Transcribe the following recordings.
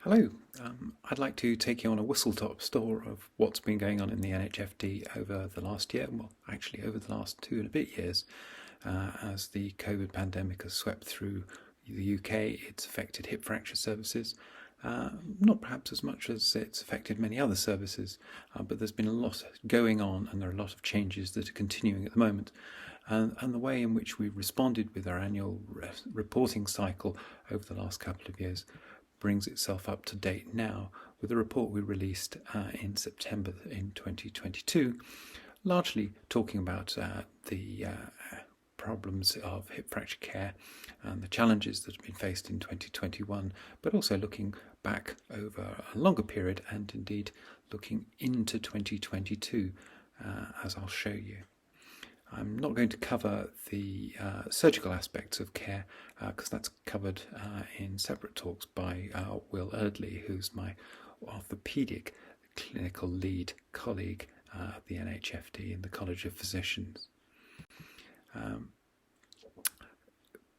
Hello. I'd like to take you on a whistle-top tour of what's been going on in the NHFD over the last year, well, actually over the last 2 and a bit years, as the COVID pandemic has swept through the UK. It's affected hip fracture services, not perhaps as much as it's affected many other services, but there's been a lot going on and there are a lot of changes that are continuing at the moment. And the way in which we've responded with our annual reporting cycle over the last couple of years brings itself up to date now with a report we released in September in 2022, largely talking about the problems of hip fracture care and the challenges that have been faced in 2021, but also looking back over a longer period and indeed looking into 2022, as I'll show you. I'm not going to cover the surgical aspects of care because that's covered in separate talks by Will Erdley, who's my orthopaedic clinical lead colleague at the NHFD in the College of Physicians.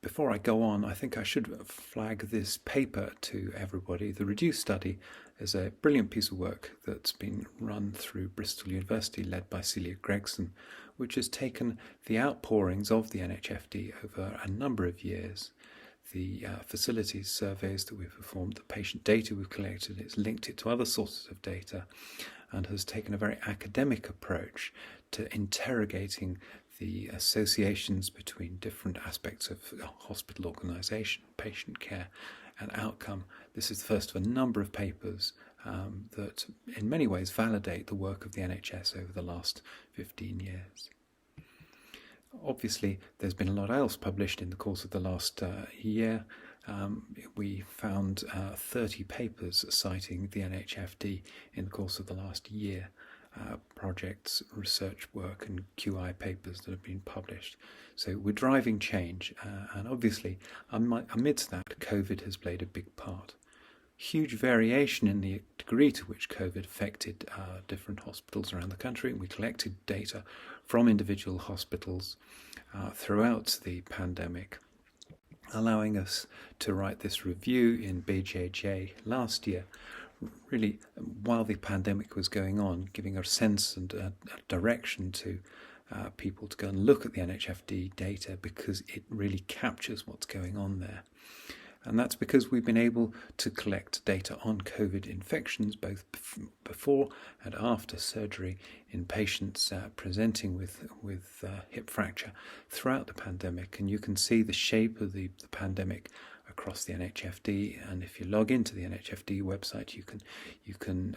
Before I go on, I think I should flag this paper to everybody. The REDUCE study is a brilliant piece of work that's been run through Bristol University, led by Celia Gregson, which has taken the outpourings of the NHFD over a number of years, the facilities surveys that we've performed, the patient data we've collected, it's linked it to other sources of data, and has taken a very academic approach to interrogating the associations between different aspects of hospital organisation, patient care and outcome. This is the first of a number of papers that in many ways validate the work of the NHS over the last 15 years. Obviously, there's been a lot else published in the course of the last year. We found 30 papers citing the NHFD in the course of the last year. Projects, research work and QI papers that have been published. So we're driving change and obviously amidst that COVID has played a big part. Huge variation in the degree to which COVID affected different hospitals around the country. We collected data from individual hospitals throughout the pandemic, allowing us to write this review in BJJ last year, really while the pandemic was going on, giving a sense and a direction to people to go and look at the NHFD data because it really captures what's going on there. And that's because we've been able to collect data on COVID infections both before and after surgery in patients presenting with hip fracture throughout the pandemic. And you can see the shape of the pandemic across the NHFD, and if you log into the NHFD website, you can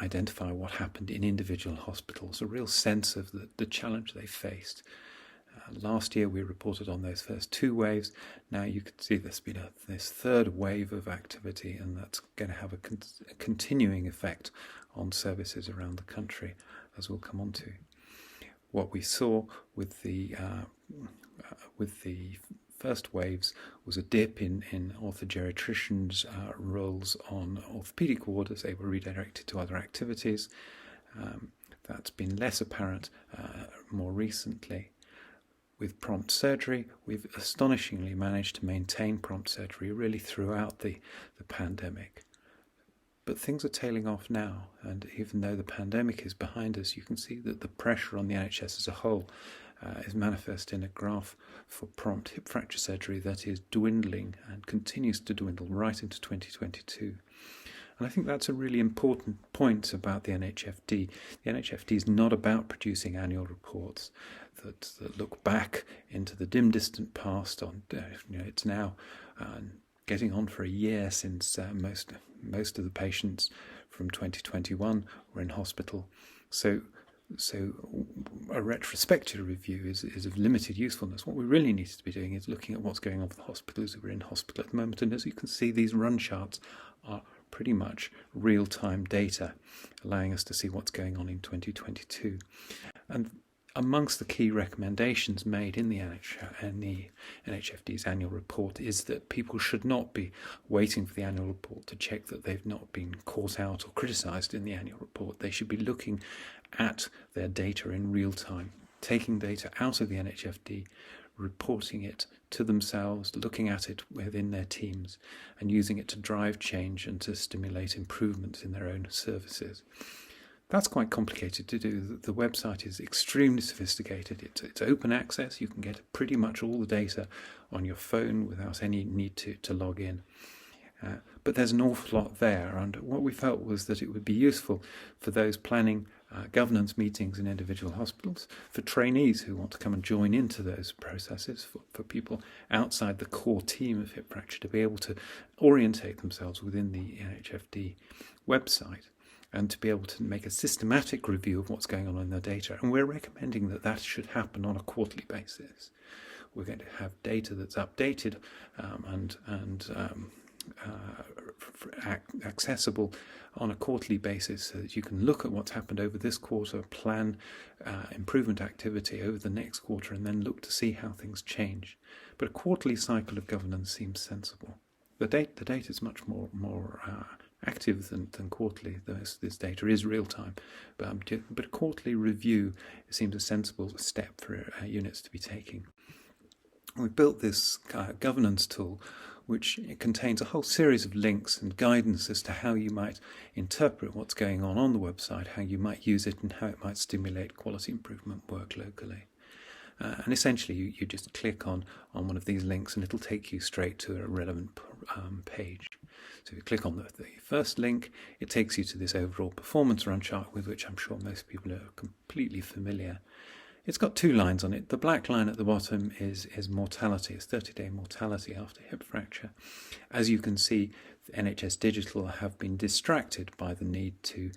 identify what happened in individual hospitals, a real sense of the challenge they faced. Last year we reported on those first two waves. Now you can see there's been this third wave of activity, and that's going to have a continuing effect on services around the country, as we'll come on to. What we saw with the first waves was a dip in orthogeriatricians' roles on orthopaedic ward as they were redirected to other activities. That's been less apparent more recently. With prompt surgery, we've astonishingly managed to maintain prompt surgery really throughout the pandemic. But things are tailing off now, and even though the pandemic is behind us, you can see that the pressure on the NHS as a whole is manifest in a graph for prompt hip fracture surgery that is dwindling and continues to dwindle right into 2022. And I think that's a really important point about the NHFD. The NHFD is not about producing annual reports that look back into the dim, distant past. It's now getting on for a year since most of the patients from 2021 were in hospital. So a retrospective review is of limited usefulness. What we really need to be doing is looking at what's going on with the hospitals who are in hospital at the moment. And as you can see, these run charts are pretty much real-time data, allowing us to see what's going on in 2022. And amongst the key recommendations made in the NHFD's annual report is that people should not be waiting for the annual report to check that they've not been caught out or criticised in the annual report. They should be looking at their data in real time, taking data out of the NHFD, reporting it to themselves, looking at it within their teams, and using it to drive change and to stimulate improvements in their own services. That's quite complicated to do. The website is extremely sophisticated. It's open access. You can get pretty much all the data on your phone without any need to log in. But there's an awful lot there, and what we felt was that it would be useful for those planning governance meetings in individual hospitals, for trainees who want to come and join into those processes, for people outside the core team of hip fracture to be able to orientate themselves within the NHFD website, and to be able to make a systematic review of what's going on in their data. And we're recommending that should happen on a quarterly basis. We're going to have data that's updated and accessible on a quarterly basis, so that you can look at what's happened over this quarter, plan improvement activity over the next quarter, and then look to see how things change. But a quarterly cycle of governance seems sensible. The data is much more active than quarterly. This data is real time, but a quarterly review seems a sensible step for units to be taking. We built this governance tool, which contains a whole series of links and guidance as to how you might interpret what's going on the website, how you might use it, and how it might stimulate quality improvement work locally. And essentially, you just click on one of these links and it'll take you straight to a relevant page. So if you click on the first link, it takes you to this overall performance run chart, with which I'm sure most people are completely familiar. It's got two lines on it. The black line at the bottom is mortality. It's 30-day mortality after hip fracture. As you can see, NHS Digital have been distracted by the need to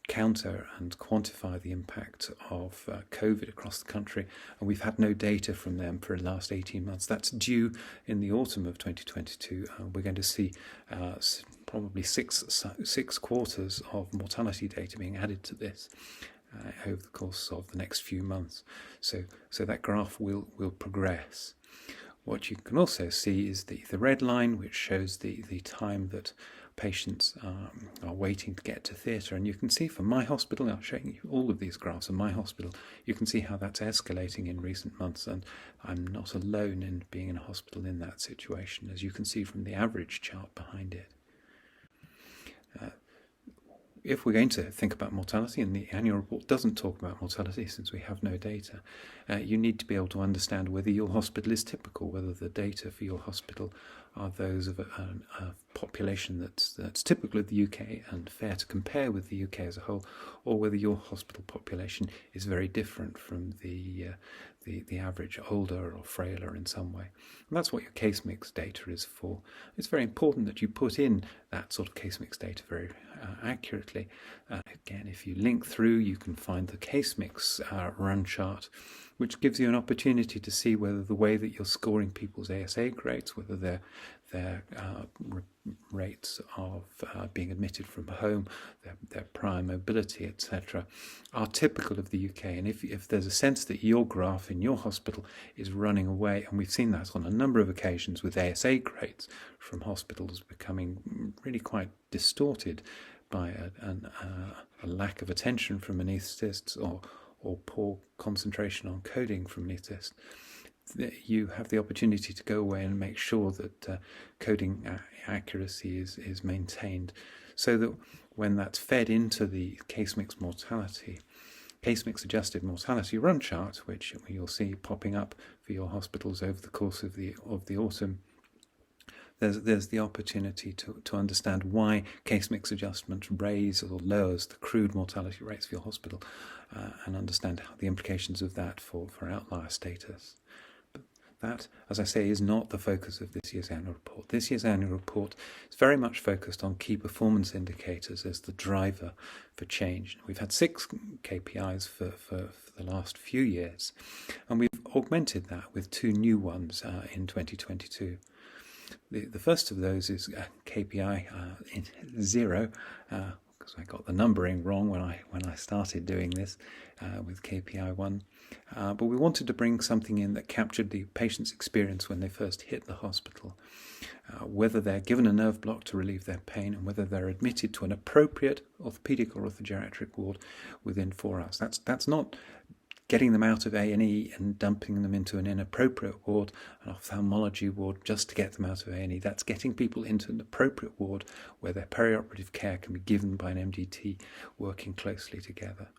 counter and quantify the impact of COVID across the country, and we've had no data from them for the last 18 months. That's due in the autumn of 2022. We're going to see probably six quarters of mortality data being added to this over the course of the next few months. So that graph will progress. What you can also see is the red line, which shows the time that patients are waiting to get to theatre. And you can see for my hospital, I'm showing you all of these graphs in my hospital, you can see how that's escalating in recent months, and I'm not alone in being in a hospital in that situation, as you can see from the average chart behind it. If we're going to think about mortality, and the annual report doesn't talk about mortality since we have no data, you need to be able to understand whether your hospital is typical, whether the data for your hospital are those of a population that's typical of the UK and fair to compare with the UK as a whole, or whether your hospital population is very different from the average, older or frailer in some way. And that's what your case mix data is for. It's very important that you put in that sort of case mix data very accurately. Again, if you link through, you can find the case mix run chart, which gives you an opportunity to see whether the way that you're scoring people's ASA grades, whether their rates of being admitted from home, their prior mobility, etc., are typical of the UK. And if there's a sense that your graph in your hospital is running away, and we've seen that on a number of occasions with ASA grades from hospitals becoming really quite distorted by a lack of attention from anaesthetists or poor concentration on coding from anaesthetists, you have the opportunity to go away and make sure that coding accuracy is maintained, so that when that's fed into the case mix adjusted mortality run chart, which you'll see popping up for your hospitals over the course of the autumn, there's the opportunity to understand why case mix adjustment raise or lowers the crude mortality rates for your hospital, and understand the implications of that for outlier status. But that, as I say, is not the focus of this year's annual report. This year's annual report is very much focused on key performance indicators as the driver for change. We've had 6 KPIs for the last few years, and we've augmented that with 2 new ones in 2022. The first of those is KPI 0, because I got the numbering wrong when I started doing this with KPI 1. But we wanted to bring something in that captured the patient's experience when they first hit the hospital, whether they're given a nerve block to relieve their pain, and whether they're admitted to an appropriate orthopaedic or orthogeriatric ward within 4 hours. That's not getting them out of A&E and dumping them into an inappropriate ward, an ophthalmology ward, just to get them out of A&E. That's getting people into an appropriate ward where their perioperative care can be given by an MDT working closely together.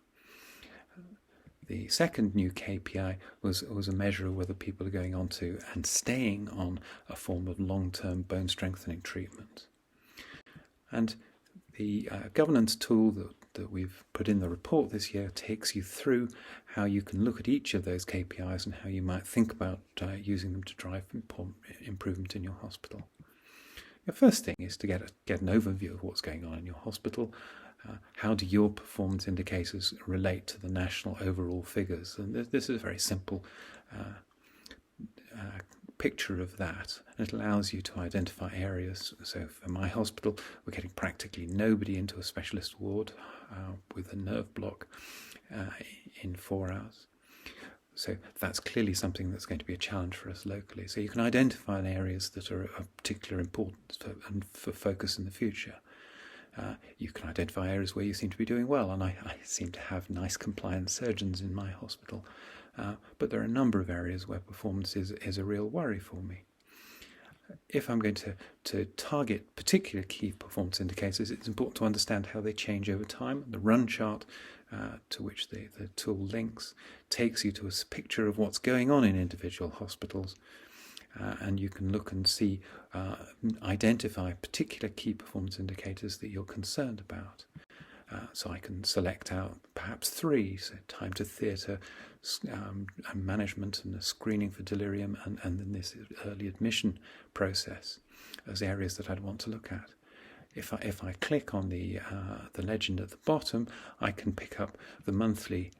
The second new KPI was a measure of whether people are going on to and staying on a form of long-term bone strengthening treatment. And the governance tool that we've put in the report this year takes you through how you can look at each of those KPIs and how you might think about using them to drive improvement in your hospital. The first thing is to get an overview of what's going on in your hospital. How do your performance indicators relate to the national overall figures? And this is a very simple picture of that. It allows you to identify areas. So for my hospital, we're getting practically nobody into a specialist ward with a nerve block in 4 hours. So that's clearly something that's going to be a challenge for us locally. So you can identify areas that are of particular importance for focus in the future. You can identify areas where you seem to be doing well, and I seem to have nice compliant surgeons in my hospital. But there are a number of areas where performance is a real worry for me. If I'm going to target particular key performance indicators, it's important to understand how they change over time. The run chart to which the tool links takes you to a picture of what's going on in individual hospitals. And you can look and see, identify particular key performance indicators that you're concerned about. So I can select out perhaps 3, so time to theatre, management and the screening for delirium, and then this early admission process as areas that I'd want to look at. If I click on the legend at the bottom, I can pick up the monthly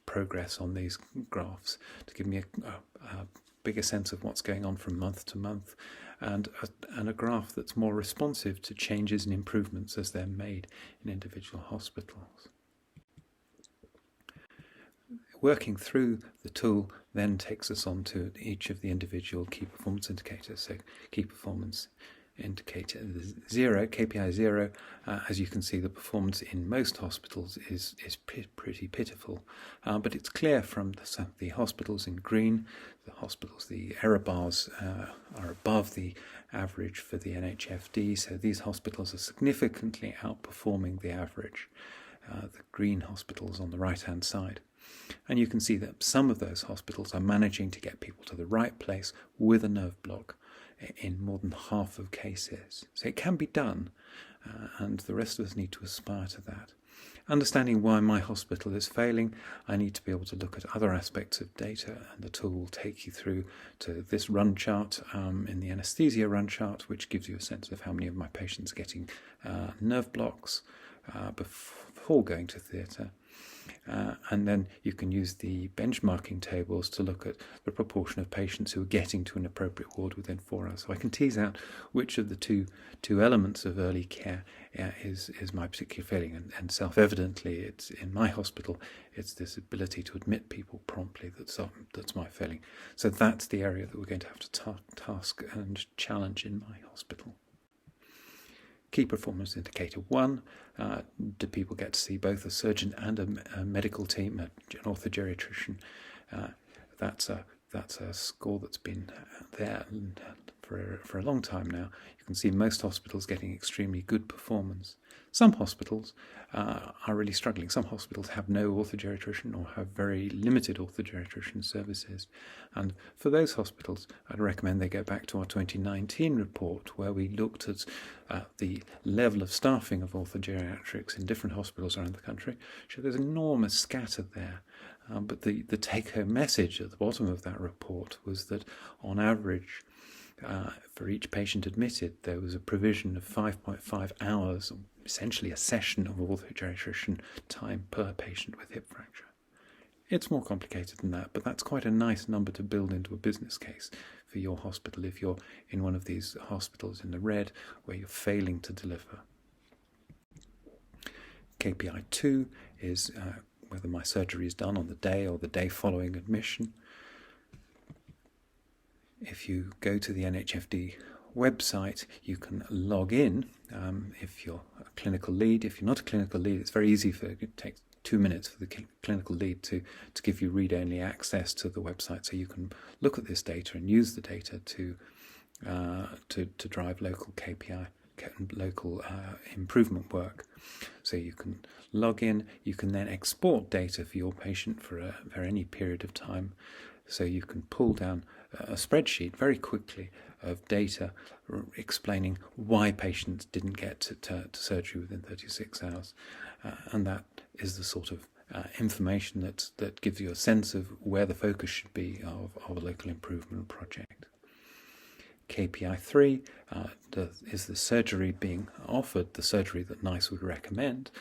progress on these graphs to give me a bigger sense of what's going on from month to month, and a graph that's more responsive to changes and improvements as they're made in individual hospitals. Working through the tool then takes us on to each of the individual key performance indicators. So key performance indicator 0, KPI 0, as you can see, the performance in most hospitals is pretty pitiful, but it's clear from the hospitals in green, the error bars are above the average for the NHFD, so these hospitals are significantly outperforming the average, the green hospitals on the right-hand side. And you can see that some of those hospitals are managing to get people to the right place with a nerve block in more than half of cases. So it can be done, and the rest of us need to aspire to that. Understanding why my hospital is failing, I need to be able to look at other aspects of data, and the tool will take you through to this run chart in the anaesthesia run chart, which gives you a sense of how many of my patients are getting nerve blocks before going to theatre. And then you can use the benchmarking tables to look at the proportion of patients who are getting to an appropriate ward within 4 hours. So I can tease out which of the two elements of early care is my particular failing. And self-evidently, it's in my hospital, it's this ability to admit people promptly that's my failing. So that's the area that we're going to have to task and challenge in my hospital. Key performance indicator 1, do people get to see both a surgeon and a medical team, an orthogeriatrician? That's a score that's been there for a long time now. You can see most hospitals getting extremely good performance. Some hospitals are really struggling. Some hospitals have no orthogeriatrician or have very limited orthogeriatrician services. And for those hospitals, I'd recommend they go back to our 2019 report, where we looked at the level of staffing of orthogeriatrics in different hospitals around the country. So there's enormous scatter there. But the take-home message at the bottom of that report was that on average, for each patient admitted, there was a provision of 5.5 hours, essentially a session of orthogeriatrician time per patient with hip fracture. It's more complicated than that, but that's quite a nice number to build into a business case for your hospital if you're in one of these hospitals in the red where you're failing to deliver. KPI 2 is whether my surgery is done on the day or the day following admission. If you go to the NHFD website, you can log in if you're a clinical lead. If you're not a clinical lead, it's very easy. It takes 2 minutes for the clinical lead to give you read-only access to the website, so you can look at this data and use the data to drive local KPI, local improvement work. So you can log in, you can then export data for your patient for any period of time. So you can pull down a spreadsheet very quickly of data explaining why patients didn't get to surgery within 36 hours. And that is the sort of information that gives you a sense of where the focus should be of a local improvement project. KPI 3 is the surgery being offered, the surgery that NICE would recommend.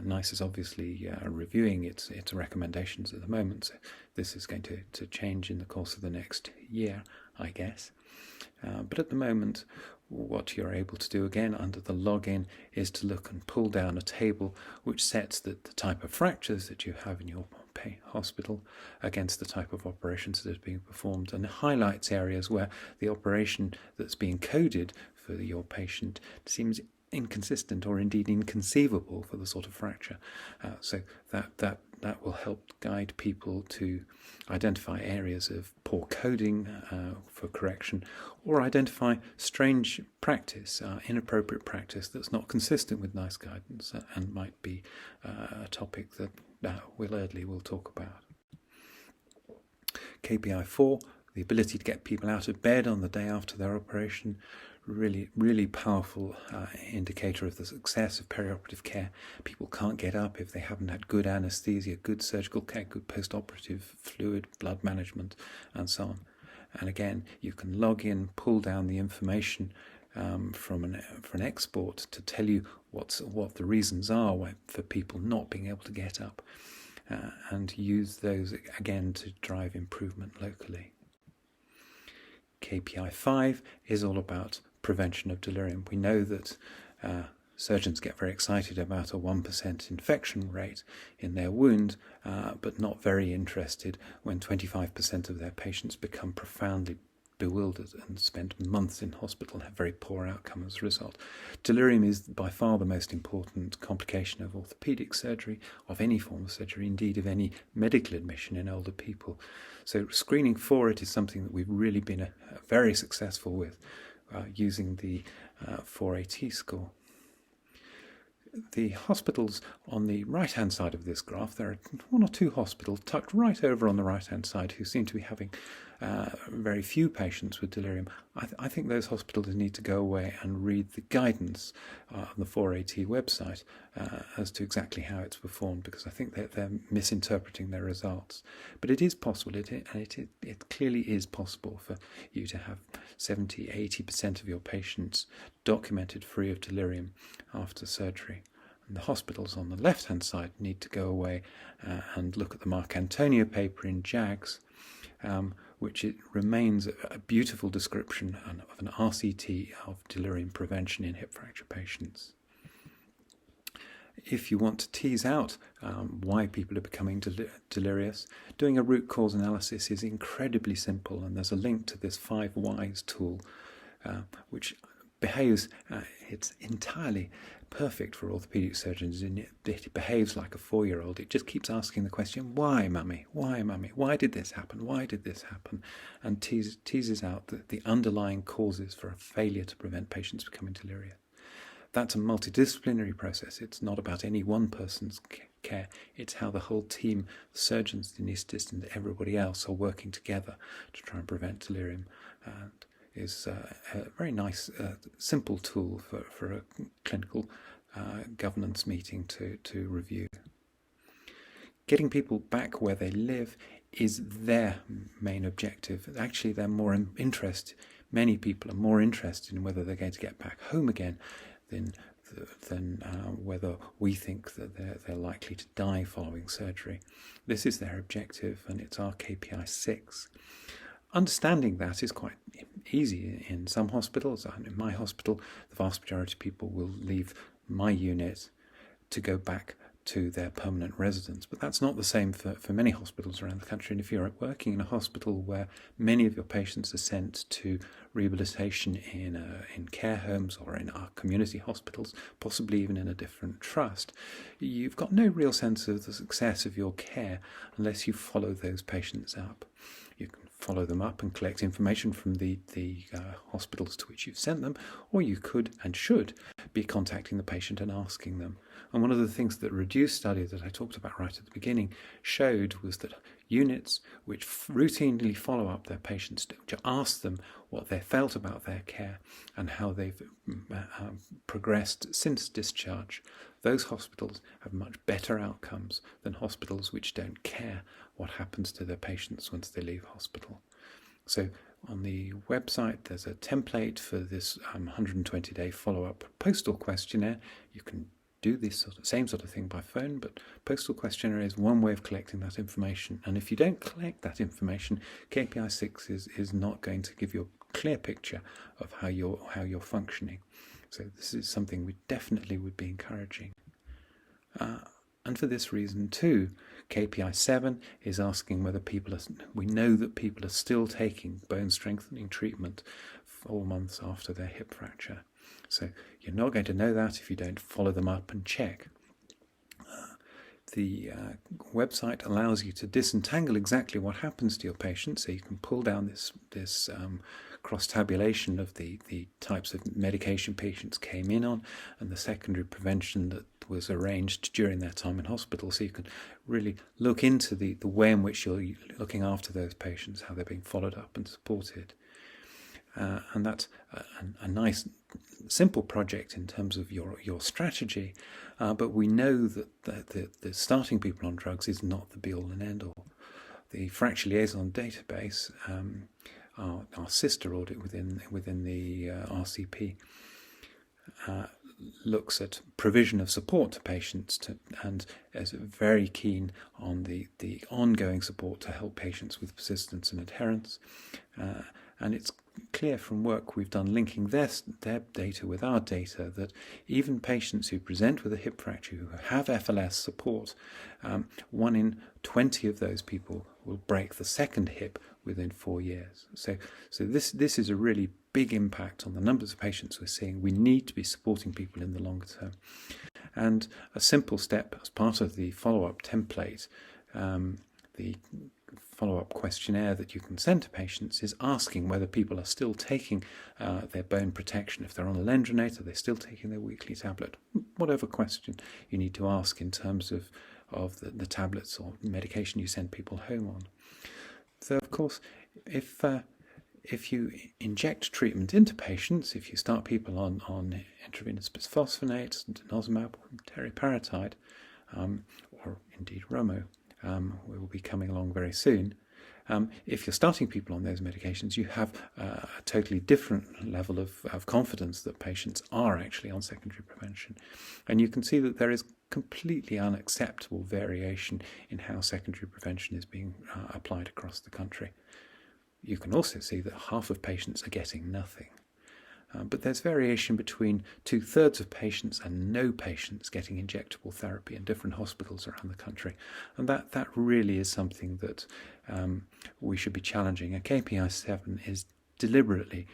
NICE is obviously reviewing its recommendations at the moment, so this is going to change in the course of the next year, I guess. But at the moment, what you're able to do again under the login is to look and pull down a table which sets the type of fractures that you have in your hospital against the type of operations that are being performed, and highlights areas where the operation that's being coded for your patient seems inconsistent or indeed inconceivable for the sort of fracture. So that will help guide people to identify areas of poor coding for correction, or identify strange practice, inappropriate practice that's not consistent with NICE guidance and might be a topic that Will Eardley will talk about. KPI 4, the ability to get people out of bed on the day after their operation. Really powerful indicator of the success of perioperative care. People can't get up if they haven't had good anaesthesia, good surgical care, good post-operative fluid, blood management, and so on. And again, you can log in, pull down the information for an export to tell you what the reasons are for people not being able to get up, and use those again to drive improvement locally. KPI 5 is all about prevention of delirium. We know that surgeons get very excited about a 1% infection rate in their wound, but not very interested when 25% of their patients become profoundly bewildered and spend months in hospital and have very poor outcome as a result. Delirium is by far the most important complication of orthopaedic surgery, of any form of surgery, indeed of any medical admission in older people. So screening for it is something that we've really been very successful with, using the 4AT score. The hospitals on the right-hand side of this graph, there are one or two hospitals tucked right over on the right-hand side who seem to be having very few patients with delirium. I think those hospitals need to go away and read the guidance on the 4AT website as to exactly how it's performed, because I think they're misinterpreting their results. But it is possible, it clearly is possible for you to have 70-80% of your patients documented free of delirium after surgery. And the hospitals on the left-hand side need to go away and look at the Mark Antonio paper in JAGS, which it remains a beautiful description of an RCT of delirium prevention in hip fracture patients. If you want to tease out why people are becoming delirious, doing a root cause analysis is incredibly simple, and there's a link to this 5 Whys tool, which behaves, it's entirely perfect for orthopaedic surgeons, and it behaves like a 4-year-old. It just keeps asking the question, why, mummy? Why, mummy? Why did this happen? Why did this happen? And teases out the underlying causes for a failure to prevent patients becoming delirious. That's a multidisciplinary process. It's not about any one person's care. It's how the whole team, the surgeons, the anaesthetists, and everybody else are working together to try and prevent delirium. And is a very nice, simple tool for a clinical governance meeting to review. Getting people back where they live is their main objective. Actually, they're more interested. Many people are more interested in whether they're going to get back home again than whether we think that they're likely to die following surgery. This is their objective, and it's our KPI 6. Understanding that is quite easy in some hospitals. In my hospital, the vast majority of people will leave my unit to go back to their permanent residence. But that's not the same for many hospitals around the country. And if you're working in a hospital where many of your patients are sent to rehabilitation in care homes or in our community hospitals, possibly even in a different trust, you've got no real sense of the success of your care unless you follow those patients up. You can follow them up and collect information from the hospitals to which you've sent them, or you could and should be contacting the patient and asking them. And one of the things that reduced study that I talked about right at the beginning showed was that units which routinely follow up their patients to ask them what they felt about their care and how they've progressed since discharge, those hospitals have much better outcomes than hospitals which don't care what happens to their patients once they leave hospital. So on the website there's a template for this 120-day follow-up postal questionnaire. You can do this same sort of thing by phone, but postal questionnaire is one way of collecting that information. And if you don't collect that information, KPI 6 is not going to give you a clear picture of how you're functioning. So this is something we definitely would be encouraging. And for this reason too, KPI 7 is asking whether we know that people are still taking bone strengthening treatment 4 months after their hip fracture. So you're not going to know that if you don't follow them up and check. The website allows you to disentangle exactly what happens to your patient, so you can pull down this cross-tabulation of the types of medication patients came in on and the secondary prevention that was arranged during their time in hospital, so you can really look into the way in which you're looking after those patients, how they're being followed up and supported. And that's a nice, simple project in terms of your strategy, but we know that the starting people on drugs is not the be-all and end-all. The Fracture Liaison database, our sister audit within the RCP, looks at provision of support to patients and is very keen on the ongoing support to help patients with persistence and adherence. And it's clear from work we've done linking their data with our data that even patients who present with a hip fracture who have FLS support, 1 in 20 of those people will break the second hip within 4 years. So this is a really big impact on the numbers of patients we're seeing. We need to be supporting people in the longer term. And a simple step as part of the follow-up template, the follow-up questionnaire that you can send to patients is asking whether people are still taking their bone protection. If they're on a Lendronate, are they still taking their weekly tablet? Whatever question you need to ask in terms of the tablets or medication you send people home on. So, of course, if you inject treatment into patients, if you start people on intravenous bisphosphonates, denosumab, or teriparatide, or indeed Romo, will be coming along very soon. If you're starting people on those medications, you have a totally different level of confidence that patients are actually on secondary prevention. And you can see that there is completely unacceptable variation in how secondary prevention is being applied across the country. You can also see that half of patients are getting nothing. But there's variation between 2/3 of patients and no patients getting injectable therapy in different hospitals around the country. And that really is something that we should be challenging. And KPI 7 is deliberately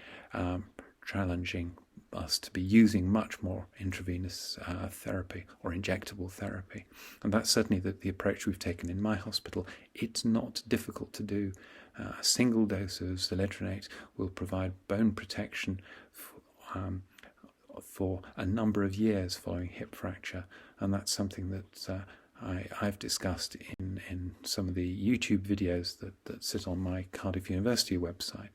challenging us to be using much more intravenous therapy or injectable therapy. And that's certainly the approach we've taken in my hospital. It's not difficult to do. A single dose of Lendronate will provide bone protection for a number of years following hip fracture, and that's something that I've discussed in some of the YouTube videos that sit on my Cardiff University website.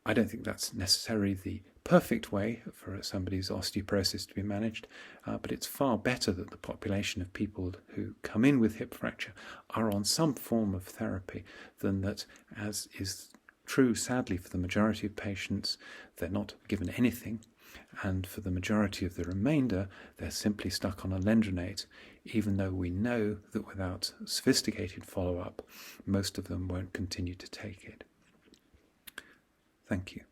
I don't think that's necessarily the perfect way for somebody's osteoporosis to be managed, but it's far better that the population of people who come in with hip fracture are on some form of therapy than that, as is true sadly for the majority of patients, they're not given anything, and for the majority of the remainder they're simply stuck on a Lendronate, even though we know that without sophisticated follow-up most of them won't continue to take it. Thank you.